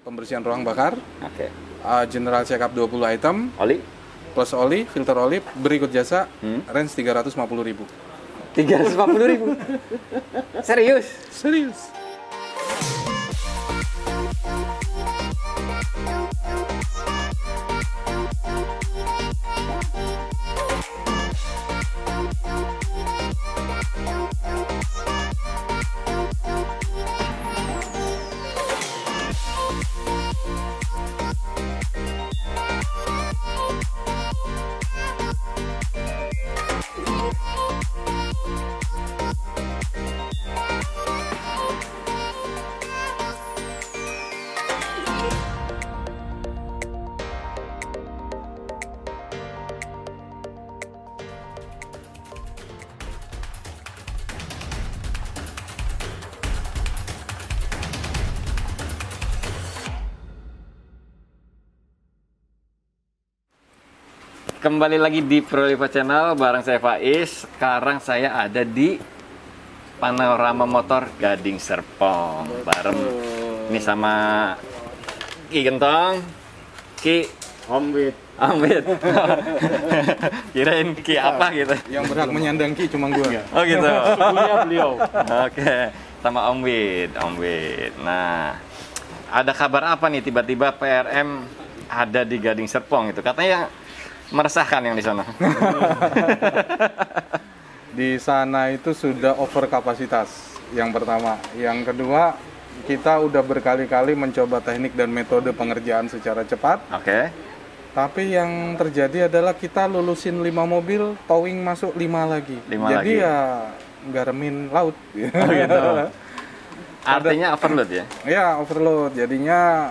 pembersihan ruang bakar, Oke. general check up 20 item, Oli? plus oli, filter oli, berikut jasa, range 350.000. 350.000. Serius? Serius? Kembali lagi di Proliva Channel bareng saya Faiz. Sekarang saya ada di Panorama Motor Gading Serpong. Bareng ini sama Ki Gentong, Ki Omwit. Amit. Kirain Ki apa gitu. Yang berhak menyandang Ki cuma gue. Oh gitu. Sukunya beliau. Oke, sama Om Wid. Nah, ada kabar apa nih tiba-tiba PRM ada di Gading Serpong itu? Katanya meresahkan yang di sana. Di sana itu sudah over kapasitas, yang pertama. Yang kedua, kita udah berkali-kali mencoba teknik dan metode pengerjaan secara cepat. Oke. Tapi yang terjadi adalah kita lulusin 5 mobil, towing masuk 5 lagi. 5 Jadi lagi. ya garemin laut. Oh gitu. Artinya overload ya? Ya, overload. Jadinya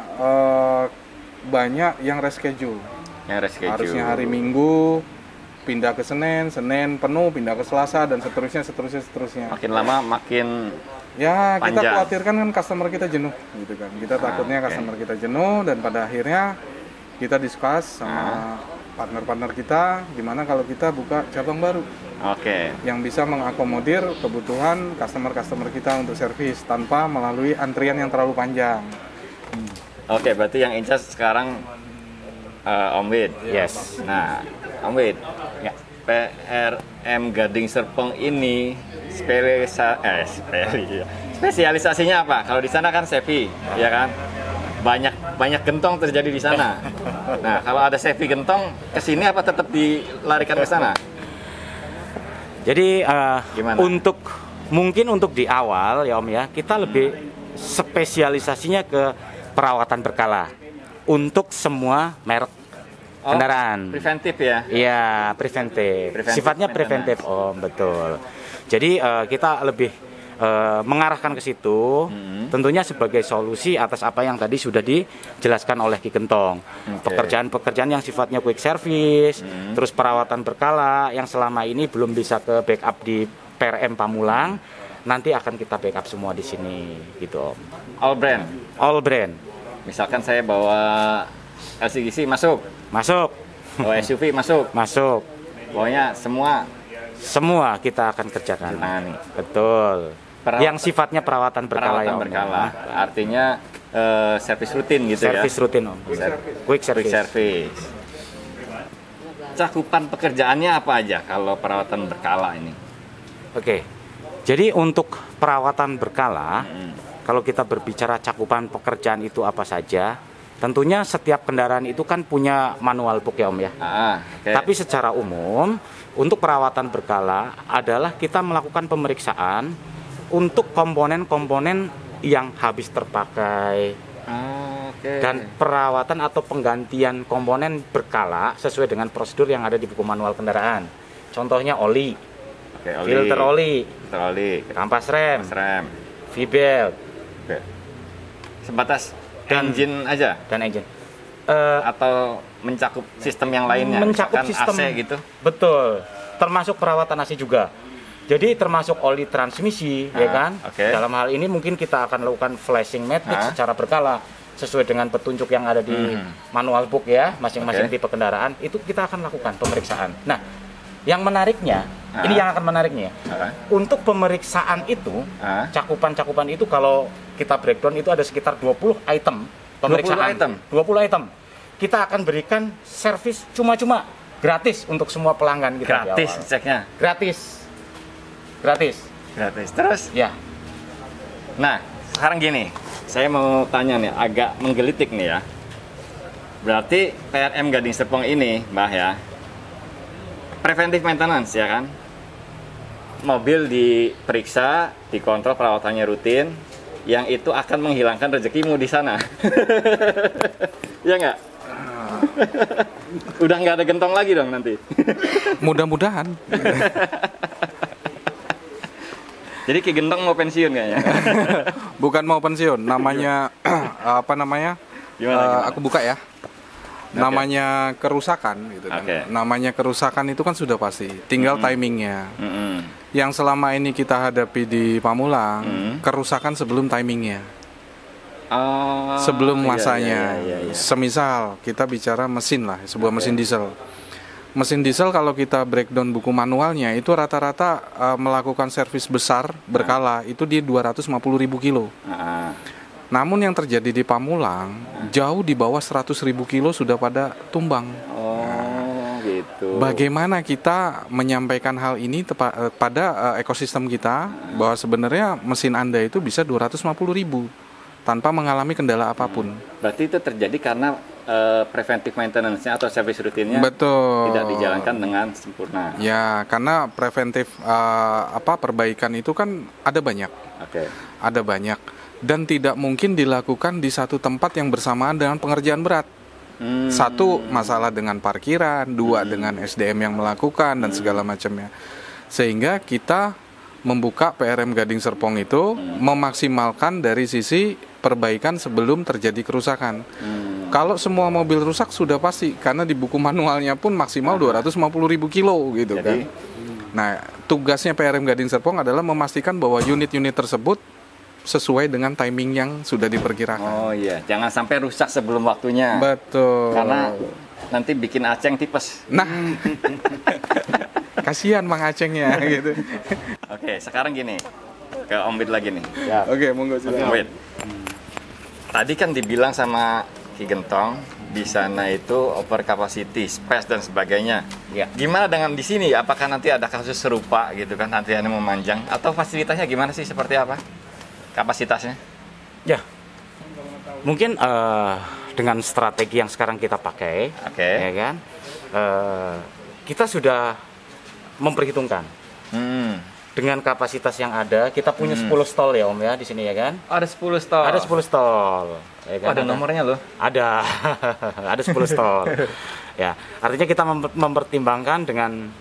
banyak yang reschedule. Yang reschedule. Harusnya hari Minggu pindah ke Senin, Senin penuh pindah ke Selasa dan seterusnya. Makin lama makin Ya, kita panjang. khawatirkan kan customer kita jenuh gitu kan. Kita takutnya oke. customer kita jenuh dan pada akhirnya kita discuss sama partner-partner kita gimana kalau kita buka cabang baru Oke. yang bisa mengakomodir kebutuhan customer-customer kita untuk servis tanpa melalui antrian yang terlalu panjang. Oke, berarti yang in charge sekarang Om Wid. Yes. Nah, Om Wid, Ya. PRM Gading Serpong ini spesialisasinya apa? Kalau di sana kan sevi, ya kan? Banyak gentong terjadi di sana. Nah, kalau ada sevi gentong ke sini apa tetap dilarikan ke sana? Jadi Gimana? mungkin untuk di awal ya Om ya, kita lebih spesialisasinya ke perawatan berkala untuk semua merek kendaraan. Preventif ya? Iya, preventif. Preventive Sifatnya maintenance. preventif Om, betul. Jadi kita lebih mengarahkan ke situ, tentunya sebagai solusi atas apa yang tadi sudah dijelaskan oleh Ki Gentong. Oke. Pekerjaan-pekerjaan yang sifatnya quick service, terus perawatan berkala yang selama ini belum bisa ke backup di PRM Pamulang, nanti akan kita backup semua di sini, gitu Om. All brand. All brand, Misalkan saya bawa LCGC masuk, masuk, bawa SUV masuk, masuk. pokoknya Semua kita akan kerjakan. ditangani. Betul. Perawatan- Yang sifatnya perawatan berkala ya Perawatan Om. berkala. Artinya servis rutin gitu Servis ya. rutin Om. Quick Quick service. service. Cakupan pekerjaannya apa aja kalau perawatan berkala ini? Oke. Jadi untuk perawatan berkala, kalau kita berbicara cakupan pekerjaan itu apa saja, tentunya setiap kendaraan itu kan punya manual book ya Om ya. Oke. Tapi secara umum untuk perawatan berkala adalah kita melakukan pemeriksaan untuk komponen-komponen yang habis terpakai Oke. dan perawatan atau penggantian komponen berkala sesuai dengan prosedur yang ada di buku manual kendaraan. Contohnya oli, Oke, filter oli, filter oli, kampas rem, rem. V-belt, Oke. Sebatas Dan- engine aja dan engine. atau mencakup sistem yang lainnya? Mencakup Misalkan sistem AC gitu. Betul, termasuk perawatan AC juga. Jadi termasuk oli transmisi, ya kan? oke. Dalam hal ini mungkin kita akan lakukan flashing matic Ah. secara berkala sesuai dengan petunjuk yang ada di manual book ya, masing-masing Oke. tipe kendaraan. Itu kita akan lakukan pemeriksaan. Nah, yang menariknya, ini yang akan menariknya. Untuk pemeriksaan itu, Ah. cakupan-cakupan itu kalau kita breakdown itu ada sekitar 20 item pemeriksaan 20 item? 20 item. Kita akan berikan servis cuma-cuma gratis untuk semua pelanggan kita. di Gratis awal. ceknya. Gratis. Gratis. Gratis. Terus, Ya. nah sekarang gini, saya mau tanya nih, agak menggelitik nih ya. Berarti PRM Gading Serpong ini, Mbah ya, preventive maintenance ya kan? Mobil diperiksa, dikontrol perawatannya rutin, yang itu akan menghilangkan rezekimu di sana. Ya nggak? Udah nggak ada gentong lagi dong nanti. Mudah-mudahan. Jadi Ki Gentong mau pensiun kayaknya. Bukan mau pensiun, namanya apa namanya? Gimana? Aku buka ya. Namanya kerusakan gitu kan. Oke. Namanya kerusakan itu kan sudah pasti, tinggal timingnya. Mm-mm. Yang selama ini kita hadapi di Pamulang, kerusakan sebelum timingnya. Oh, Sebelum iya, masanya. iya. Semisal kita bicara mesin lah, sebuah mesin diesel. Mesin diesel kalau kita breakdown buku manualnya itu rata-rata melakukan servis besar berkala itu di 250.000 kilo. Ah, Namun yang terjadi di Pamulang jauh di bawah 100.000 kilo sudah pada tumbang. oh, gitu. Bagaimana kita menyampaikan hal ini pada ekosistem kita bahwa sebenarnya mesin Anda itu bisa 250.000 tanpa mengalami kendala apapun. Berarti itu terjadi karena preventive maintenance-nya atau service rutinnya Betul. tidak dijalankan dengan sempurna. Ya, karena preventif perbaikan itu kan ada banyak. Oke. Ada banyak dan tidak mungkin dilakukan di satu tempat yang bersamaan dengan pengerjaan berat. Satu, masalah dengan parkiran, dua, dengan SDM yang melakukan dan segala macamnya. Sehingga kita membuka PRM Gading Serpong itu memaksimalkan dari sisi perbaikan sebelum terjadi kerusakan. Kalau semua mobil rusak sudah pasti, karena di buku manualnya pun maksimal 250.000 kilo gitu. Jadi, kan. Nah, tugasnya PRM Gading Serpong adalah memastikan bahwa unit-unit tersebut sesuai dengan timing yang sudah diperkirakan. oh iya, jangan sampai rusak sebelum waktunya. Betul. Karena nanti bikin Aceng tipes. Nah, kasihan Mang Acengnya gitu. Oke, sekarang gini. Ke Om Wid lagi nih. Oke, monggo Om silakan. Wid. Tadi kan dibilang sama Ki Gentong di sana itu over capacity, space dan sebagainya. Ya. Gimana dengan di sini? Apakah nanti ada kasus serupa gitu kan, antriannya memanjang atau fasilitasnya gimana sih, seperti apa? Kapasitasnya? Ya. Mungkin dengan strategi yang sekarang kita pakai, Oke. ya kan, kita sudah memperhitungkan dengan kapasitas yang ada. Kita punya 10 stall ya Om ya di sini ya kan. Ada 10 stall. Ada 10 stall. Ya kan? Ada nomornya loh. Ada, ada 10 stall. Ya, artinya kita mempertimbangkan dengan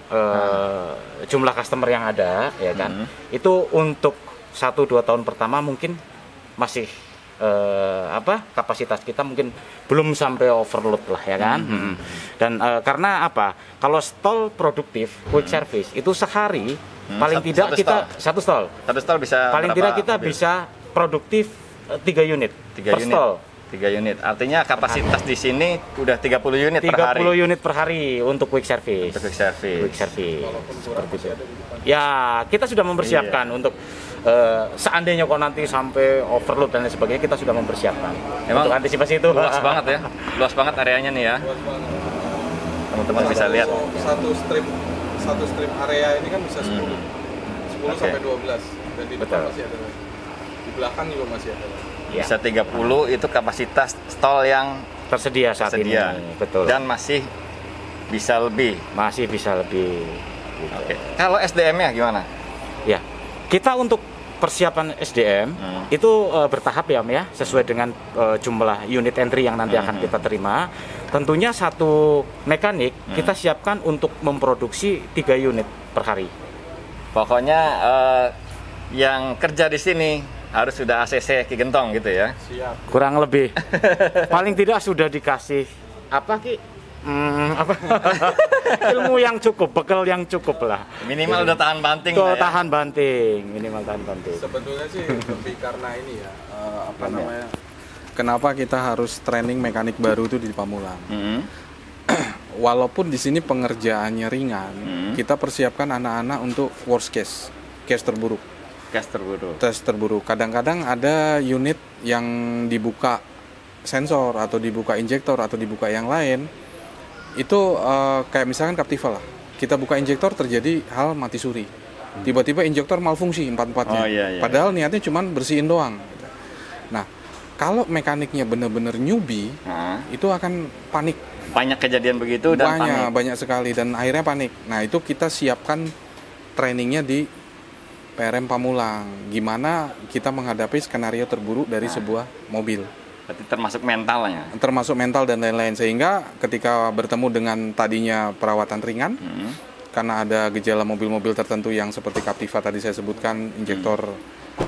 jumlah customer yang ada, ya kan. Itu untuk 1-2 tahun pertama mungkin masih kapasitas kita mungkin belum sampai overload lah ya kan. Dan karena apa? Kalau stall produktif quick service itu sehari paling tidak kita satu stall. Satu stall bisa Paling berapa tidak kita mobil? bisa produktif 3 unit 3 per unit. stall. 3 unit. Artinya kapasitas di sini udah 30 unit per hari. 30 unit per hari untuk quick service. Untuk quick service. Quick service. Seperti itu. Ya, kita sudah mempersiapkan untuk seandainya kok nanti sampai overload dan lain sebagainya, kita sudah mempersiapkan. Emang untuk antisipasi itu. luas banget ya. Luas banget areanya nih ya. Teman-teman bisa lihat. Satu strip area ini kan bisa 10 Oke. sampai 12 dan di depan Betul. masih ada lagi. Di belakang juga masih ada lagi. Ya, Bisa 30 itu kapasitas stall yang tersedia saat tersedia. ini. Betul. Dan masih bisa lebih. Masih bisa lebih. Gitu. Oke. Kalau SDM-nya gimana? Ya, kita untuk persiapan SDM itu bertahap ya Om ya, sesuai dengan jumlah unit entry yang nanti akan kita terima. Tentunya satu mekanik kita siapkan untuk memproduksi 3 unit per hari. Pokoknya yang kerja di sini harus sudah ACC Ki Gentong gitu ya. Siap. Kurang lebih. Paling tidak sudah dikasih apa Ki? Ilmu yang cukup, bekal yang cukup lah. Minimal udah tahan banting Tuh, lah ya. tahan banting, minimal tahan banting. Sebetulnya sih lebih karena ini ya, namanya? Kenapa kita harus training mekanik baru itu di Pamulang? Walaupun di sini pengerjaannya ringan, kita persiapkan anak-anak untuk worst case terburuk. Gas terburu. Tes terburuk. Kadang-kadang ada unit yang dibuka sensor atau dibuka injektor atau dibuka yang lain, itu kayak misalkan Captiva lah, kita buka injektor terjadi hal mati suri, tiba-tiba injektor malfungsi empat-empatnya, padahal niatnya cuma bersihin doang. Nah, kalau mekaniknya benar-benar newbie, itu akan panik. Banyak kejadian begitu dan banyak sekali dan akhirnya panik. Nah, itu kita siapkan trainingnya di PRM Pamulang, gimana kita menghadapi skenario terburuk dari sebuah mobil. Berarti termasuk mentalnya. Termasuk mental dan lain-lain, sehingga ketika bertemu dengan tadinya perawatan ringan, karena ada gejala mobil-mobil tertentu yang seperti Captiva tadi saya sebutkan, injektor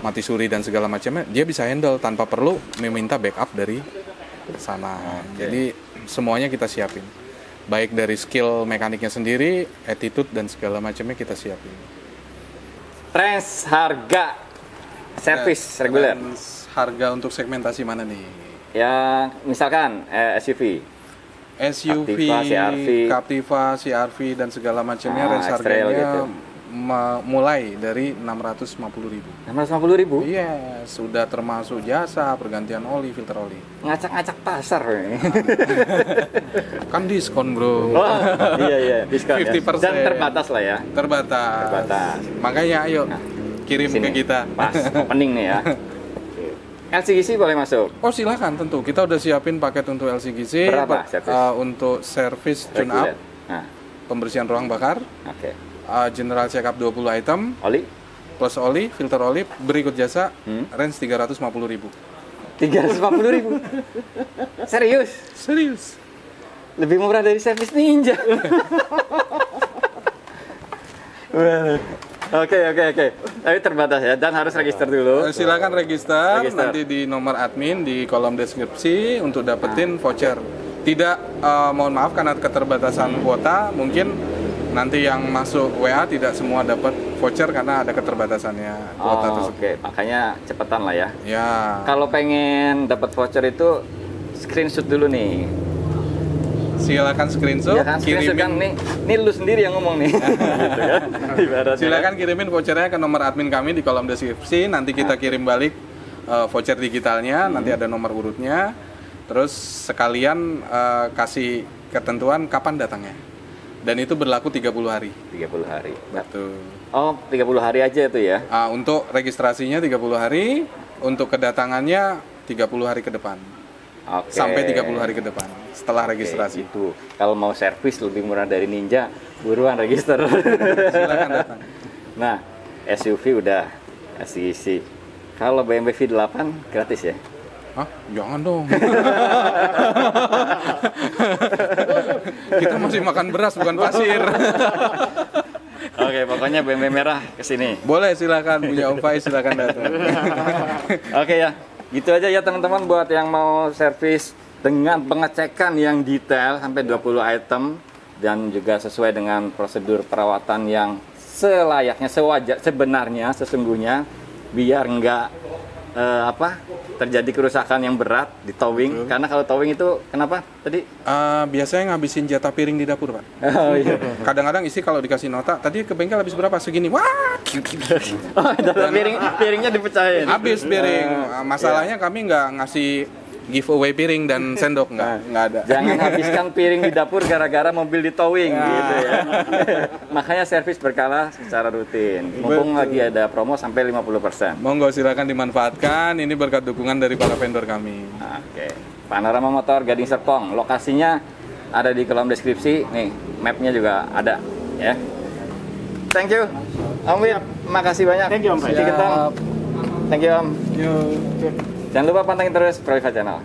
mati suri dan segala macamnya, dia bisa handle tanpa perlu meminta backup dari sana. Jadi semuanya kita siapin, baik dari skill mekaniknya sendiri, attitude dan segala macamnya kita siapin. Range harga servis reguler. Harga untuk segmentasi mana nih? Ya, misalkan SUV, Captiva, CR-V dan segala macamnya, range harganya gitu. Mulai dari 650.000. 650.000? Iya, sudah termasuk jasa, pergantian oli, filter oli. Ngacak-ngacak pasar ini. Kan diskon, bro. Oh, iya, diskon 50%. Ya. Dan terbatas lah ya. Terbatas. Makanya ayo kirim sini, ke kita. Pas opening nih ya. LCGC boleh masuk? Oh, silakan, tentu. Kita udah siapin paket untuk LCGC. Berapa servis? Untuk servis tune up, pembersihan ruang bakar. Oke. General check up 20 item, oli plus oli, filter oli, berikut jasa, range 350.000. 350.000? Serius? Lebih murah dari servis Ninja. Oke. Tapi terbatas ya, dan harus register dulu. Silakan register. Nanti di nomor admin di kolom deskripsi untuk dapetin voucher. Tidak, mohon maaf karena keterbatasan kuota, mungkin nanti yang masuk WA tidak semua dapat voucher karena ada keterbatasannya kuota tersebut. Oke, makanya cepetan lah ya. Ya. Kalau pengen dapat voucher itu screenshot dulu nih. Silakan screenshot, ya kan, kirimin. Kan, nih lu sendiri yang ngomong nih. Gitu kan? Silakan kirimin vouchernya ke nomor admin kami di kolom deskripsi. Nanti kita kirim balik voucher digitalnya. Nanti ada nomor urutnya. Terus sekalian kasih ketentuan kapan datangnya. Dan itu berlaku 30 hari. 30 hari. Betul. Oh, 30 hari aja itu ya? Untuk registrasinya 30 hari, untuk kedatangannya 30 hari ke depan. Oke. Sampai 30 hari ke depan setelah registrasi. Itu. Kalau mau servis lebih murah dari Ninja, buruan register. Silakan datang. Nah, SUV udah SUV. Kalau BMW V8 gratis ya? Hah? Jangan dong. Kita masih makan beras bukan pasir. Oke, pokoknya BMW merah kesini. Boleh, silakan punya Om Faiz, silakan datang. Oke ya, gitu aja ya teman-teman buat yang mau servis dengan pengecekan yang detail sampai 20 item dan juga sesuai dengan prosedur perawatan yang selayaknya, sebenarnya, sesungguhnya, biar nggak terjadi kerusakan yang berat di towing. Karena kalau towing itu kenapa tadi? Biasanya ngabisin jatah piring di dapur, Pak. Oh iya. Kadang-kadang isi kalau dikasih nota, tadi ke bengkel habis berapa? Segini. Wah. Piringnya dipecahin. Habis piring. Masalahnya kami nggak ngasih giveaway piring dan sendok, nggak ada. Jangan habiskan piring di dapur gara-gara mobil di towing gitu ya. Makanya servis berkala secara rutin. Mumpung lagi ada promo sampai 50%. Monggo silakan dimanfaatkan. Ini berkat dukungan dari para vendor kami. Oke. Panorama Motor Gading Serpong. Lokasinya ada di kolom deskripsi. Nih, mapnya juga ada ya. Thank you. Om Wid, makasih banyak. Thank you Om. Thank you Om. Yo. Jangan lupa pantengin terus Proliva Channel.